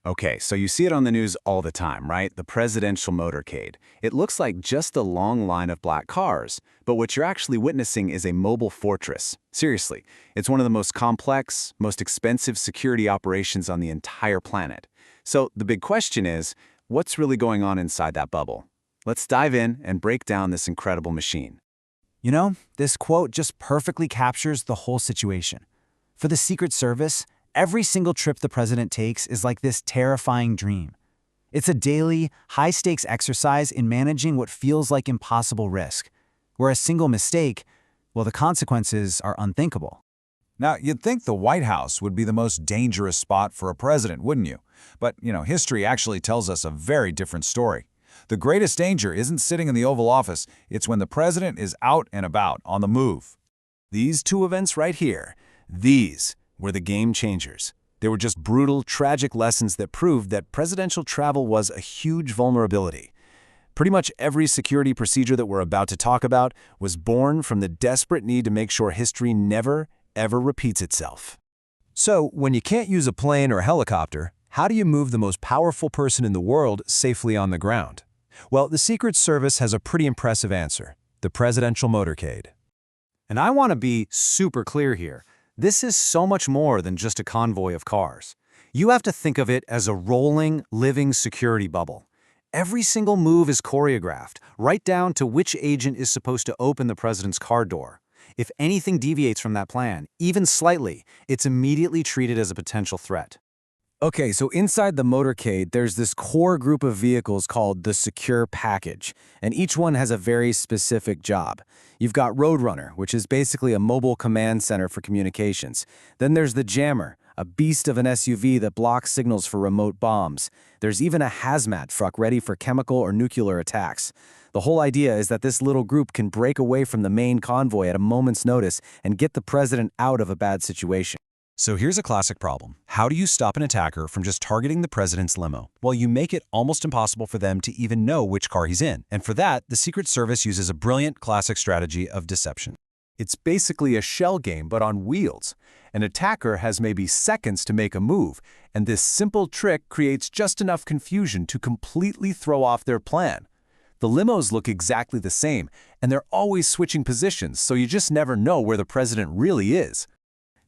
Okay, so you see it on the news all the time, right? The presidential motorcade. It looks like just a long line of black cars, but what you're actually witnessing is a mobile fortress. Seriously, it's one of the most complex, most expensive security operations on the entire planet. So the big question is, what's really going on inside that bubble? Let's dive in and break down this incredible machine. You know, this quote just perfectly captures the whole situation. For the Secret Service, every single trip the president takes is like this terrifying dream. It's a daily, high-stakes exercise in managing what feels like impossible risk, where a single mistake, well, the consequences are unthinkable. Now, you'd think the White House would be the most dangerous spot for a president, wouldn't you? But, history actually tells us a very different story. The greatest danger isn't sitting in the Oval Office, it's when the president is out and about, on the move. These two events right here, these were the game changers. They were just brutal, tragic lessons that proved that presidential travel was a huge vulnerability. Pretty much every security procedure that we're about to talk about was born from the desperate need to make sure history never, ever repeats itself. So, when you can't use a plane or a helicopter, how do you move the most powerful person in the world safely on the ground? Well, the Secret Service has a pretty impressive answer: the presidential motorcade. And I want to be super clear here. This is so much more than just a convoy of cars. You have to think of it as a rolling, living security bubble. Every single move is choreographed, right down to which agent is supposed to open the president's car door. If anything deviates from that plan, even slightly, it's immediately treated as a potential threat. Okay, so inside the motorcade, there's this core group of vehicles called the Secure Package, and each one has a very specific job. You've got Roadrunner, which is basically a mobile command center for communications. Then there's the Jammer, a beast of an SUV that blocks signals for remote bombs. There's even a hazmat truck ready for chemical or nuclear attacks. The whole idea is that this little group can break away from the main convoy at a moment's notice and get the president out of a bad situation. So here's a classic problem. How do you stop an attacker from just targeting the president's limo? Well, you make it almost impossible for them to even know which car he's in. And for that, the Secret Service uses a brilliant classic strategy of deception. It's basically a shell game, but on wheels. An attacker has maybe seconds to make a move, and this simple trick creates just enough confusion to completely throw off their plan. The limos look exactly the same, and they're always switching positions, so you just never know where the president really is.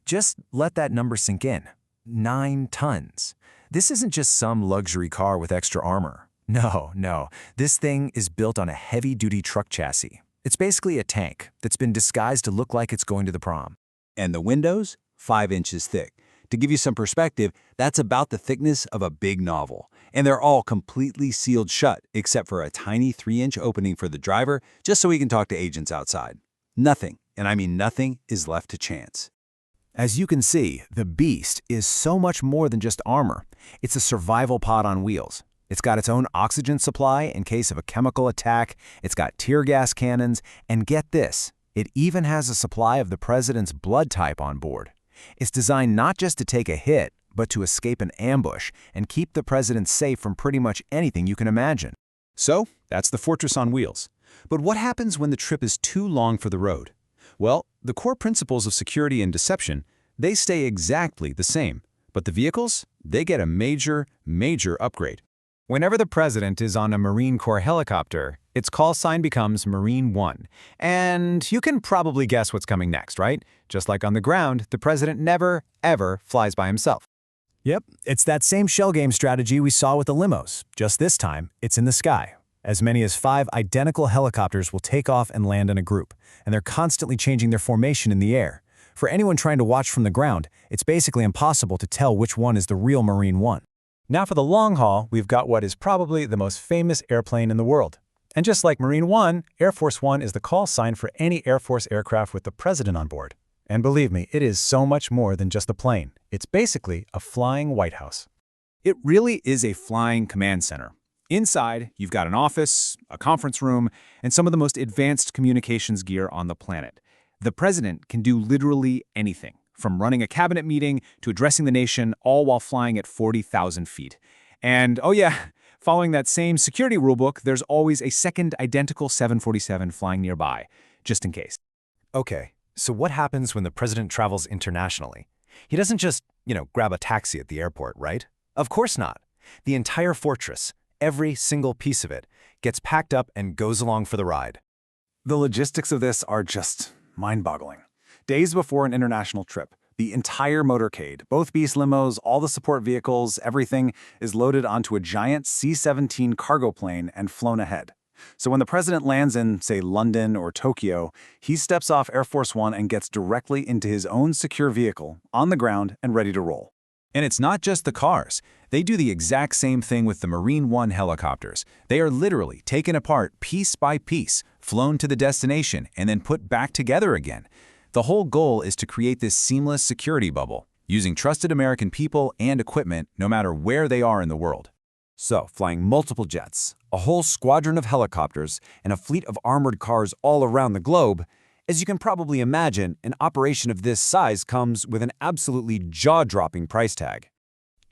Just let that number sink in. 9 tons. This isn't just some luxury car with extra armor. No. This thing is built on a heavy-duty truck chassis. It's basically a tank that's been disguised to look like it's going to the prom. And the windows, 5 inches thick. To give you some perspective, that's about the thickness of a big novel. And they're all completely sealed shut, except for a tiny 3-inch opening for the driver, just so he can talk to agents outside. Nothing, and I mean nothing, is left to chance. As you can see, the beast is so much more than just armor. It's a survival pod on wheels. It's got its own oxygen supply in case of a chemical attack, it's got tear gas cannons, and get this, it even has a supply of the president's blood type on board. It's designed not just to take a hit, but to escape an ambush and keep the president safe from pretty much anything you can imagine. So, that's the fortress on wheels. But what happens when the trip is too long for the road? Well, the core principles of security and deception, they stay exactly the same. But the vehicles, they get a major upgrade. Whenever the president is on a Marine Corps helicopter, its call sign becomes Marine 1. And you can probably guess what's coming next, right? Just like on the ground, the president never, ever flies by himself. Yep, it's that same shell game strategy we saw with the limos. Just this time, it's in the sky. As many as 5 identical helicopters will take off and land in a group, and they're constantly changing their formation in the air. For anyone trying to watch from the ground, it's basically impossible to tell which one is the real Marine 1. Now for the long haul, we've got what is probably the most famous airplane in the world. And just like Marine 1, Air Force One is the call sign for any Air Force aircraft with the president on board. And believe me, it is so much more than just a plane. It's basically a flying White House. It really is a flying command center. Inside, you've got an office, a conference room, and some of the most advanced communications gear on the planet. The president can do literally anything, from running a cabinet meeting to addressing the nation, all while flying at 40,000 feet. And, oh yeah, following that same security rulebook, there's always a second identical 747 flying nearby, just in case. Okay, so what happens when the president travels internationally? He doesn't just, grab a taxi at the airport, right? Of course not. The entire fortress, every single piece of it, gets packed up and goes along for the ride. The logistics of this are just mind-boggling. Days before an international trip, the entire motorcade, both Beast limos, all the support vehicles, everything is loaded onto a giant C-17 cargo plane and flown ahead. So when the president lands in, say, London or Tokyo, he steps off Air Force One and gets directly into his own secure vehicle, on the ground and ready to roll. And it's not just the cars. They do the exact same thing with the Marine One helicopters. They are literally taken apart piece by piece, flown to the destination, and then put back together again. The whole goal is to create this seamless security bubble, using trusted American people and equipment no matter where they are in the world. So, flying multiple jets, a whole squadron of helicopters, and a fleet of armored cars all around the globe, as you can probably imagine, an operation of this size comes with an absolutely jaw-dropping price tag.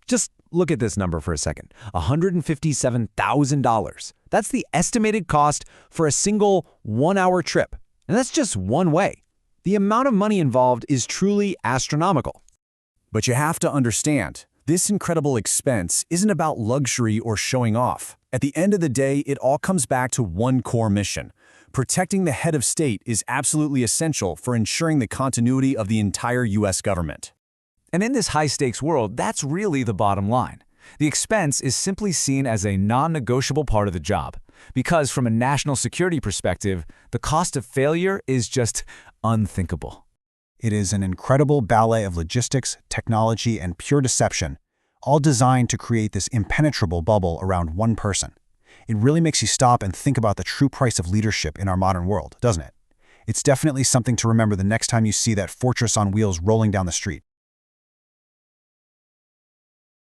Just look at this number for a second. $157,000. That's the estimated cost for a single one-hour trip. And that's just one way. The amount of money involved is truly astronomical. But you have to understand, this incredible expense isn't about luxury or showing off. At the end of the day, it all comes back to one core mission. Protecting the head of state is absolutely essential for ensuring the continuity of the entire U.S. government. And in this high-stakes world, that's really the bottom line. The expense is simply seen as a non-negotiable part of the job, because from a national security perspective, the cost of failure is just unthinkable. It is an incredible ballet of logistics, technology, and pure deception, all designed to create this impenetrable bubble around one person. It really makes you stop and think about the true price of leadership in our modern world, doesn't it? It's definitely something to remember the next time you see that fortress on wheels rolling down the street.